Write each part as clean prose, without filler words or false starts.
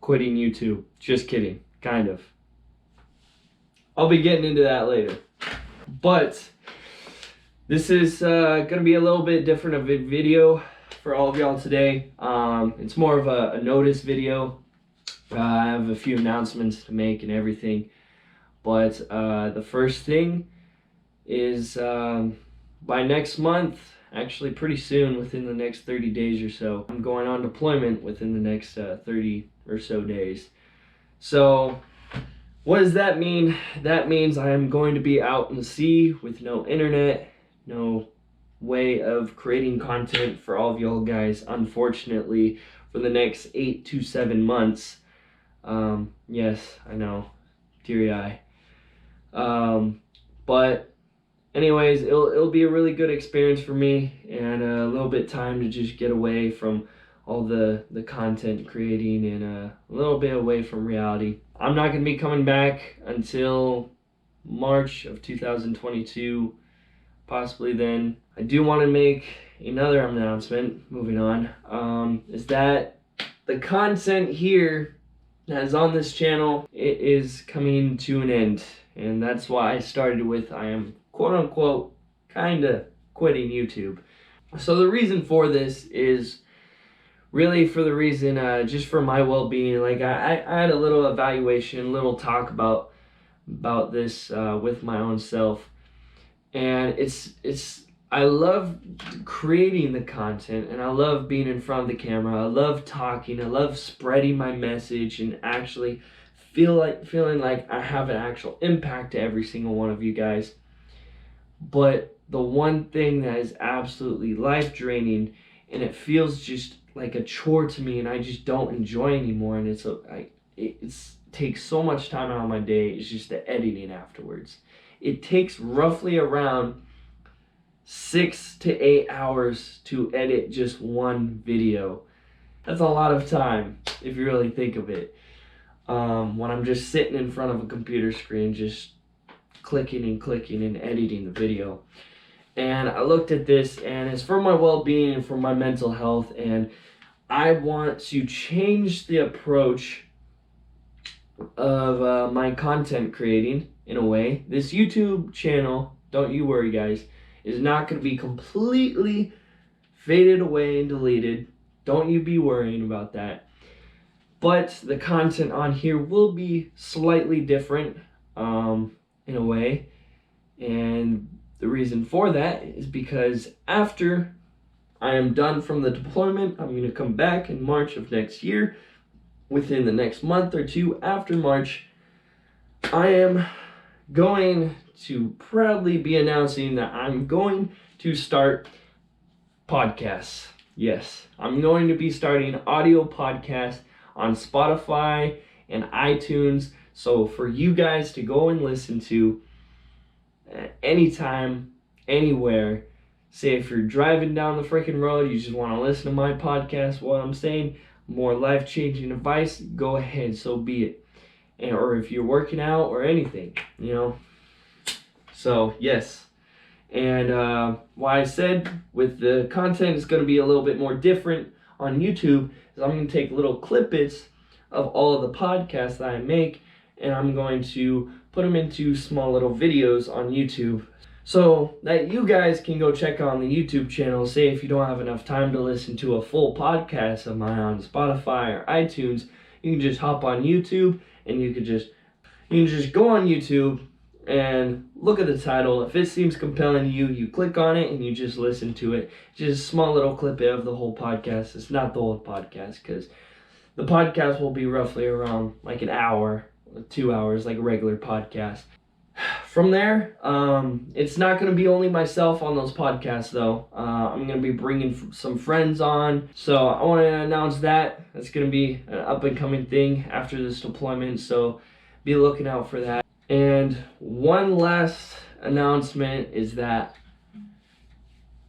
quitting YouTube. Just kidding, kind of. I'll be getting into that later. But this is gonna be a little bit different of a video for all of y'all today. It's more of a notice video. I have a few announcements to make and everything. But the first thing is by next month, actually pretty soon, within the next 30 days or so, I'm going on deployment within the next 30 or so days. So what does that mean? That means I am going to be out in the sea with no internet, no way of creating content for all of y'all guys, unfortunately, for the next 8 to 7 months. Yes, I know, teary eye. But anyways, it'll be a really good experience for me, and a little bit time to just get away from all the content creating and a little bit away from reality. I'm not going to be coming back until March of 2022, possibly then. I do want to make another announcement, moving on, is that the content here that is on this channel, it is coming to an end. And that's why I started with, I am quote-unquote kind of quitting YouTube. So the reason for this is really for the reason, just for my well-being. Like I had a little evaluation, little talk about this with my own self. And I love creating the content, and I love being in front of the camera. I love talking. I love spreading my message and actually feeling like I have an actual impact to every single one of you guys. But the one thing that is absolutely life draining, and it feels just like a chore to me, and I just don't enjoy anymore, and it takes so much time out of my day, is just the editing afterwards. It takes roughly around 6 to 8 hours to edit just one video. That's a lot of time if you really think of it. When I'm just sitting in front of a computer screen, just clicking and editing the video. And I looked at this, and it's for my well-being and for my mental health, and I want to change the approach of my content creating in a way. This YouTube channel, don't you worry guys, is not going to be completely faded away and deleted. Don't you be worrying about that. But the content on here will be slightly different in a way. And the reason for that is because after I am done from the deployment, I'm going to come back in March of next year. Within the next month or two after March, I am going to proudly be announcing that I'm going to start podcasts. Yes, I'm going to be starting audio podcasts on Spotify and iTunes, so for you guys to go and listen to anytime, anywhere. Say if you're driving down the freaking road, you just want to listen to my podcast, what I'm saying, more life-changing advice, go ahead, so be it. Or if you're working out or anything, you know. So yes, and why I said with the content is going to be a little bit more different on YouTube is I'm going to take little clippets of all of the podcasts that I make, and I'm going to put them into small little videos on YouTube, so that you guys can go check on the YouTube channel. Say if you don't have enough time to listen to a full podcast of mine on Spotify or iTunes, you can just hop on YouTube, and you can just go on YouTube and look at the title. If it seems compelling to you, you click on it and you just listen to it. Just a small little clip of the whole podcast. It's not the whole podcast, because the podcast will be roughly around like an hour, 2 hours, like a regular podcast. From there, it's not going to be only myself on those podcasts, though. I'm going to be bringing some friends on. So I want to announce that. That's going to be an up-and-coming thing after this deployment, so be looking out for that. And one last announcement is that,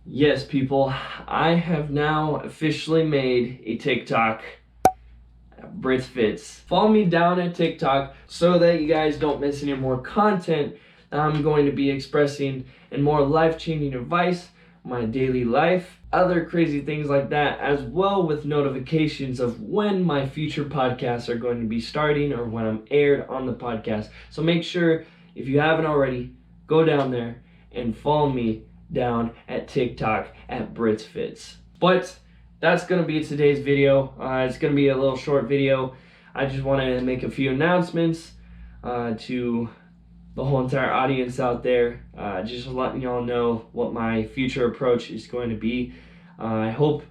yes, people, I have now officially made a TikTok. Brits Fits. Follow me down at TikTok so that you guys don't miss any more content that I'm going to be expressing, and more life-changing advice, my daily life, other crazy things like that, as well with notifications of when my future podcasts are going to be starting or when I'm aired on the podcast. So make sure, if you haven't already, go down there and follow me down at TikTok at BritzFits. But that's going to be today's video. It's going to be a little short video. I just want to make a few announcements to the whole entire audience out there, just letting y'all know what my future approach is going to be. I hope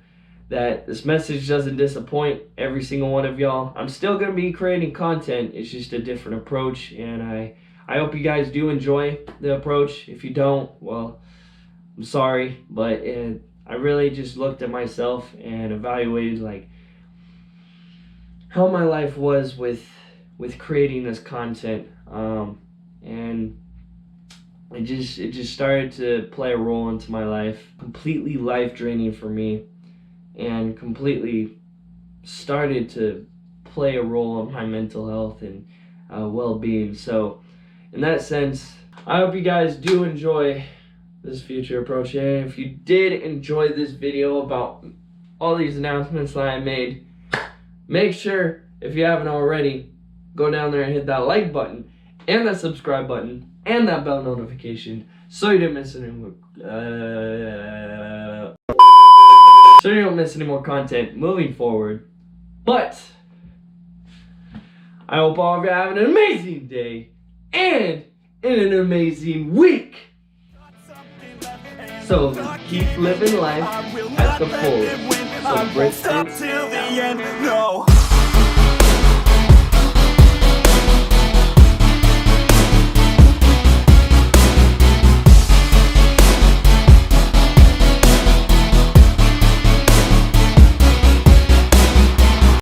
that this message doesn't disappoint every single one of y'all. I'm still going to be creating content. It's just a different approach, and I hope you guys do enjoy the approach. If you don't, well, I'm sorry, but I really just looked at myself and evaluated like how my life was with creating this content, and it just started to play a role into my life, completely life draining for me, and completely started to play a role in my mental health and well-being. So in that sense, I hope you guys do enjoy this future approach. And if you did enjoy this video about all these announcements that I made, make sure, if you haven't already, go down there and hit that like button and that subscribe button and that bell notification so you don't miss any more content moving forward. But I hope all of you have an amazing day and an amazing week. So keep living life at the fullest. So BritzFits out.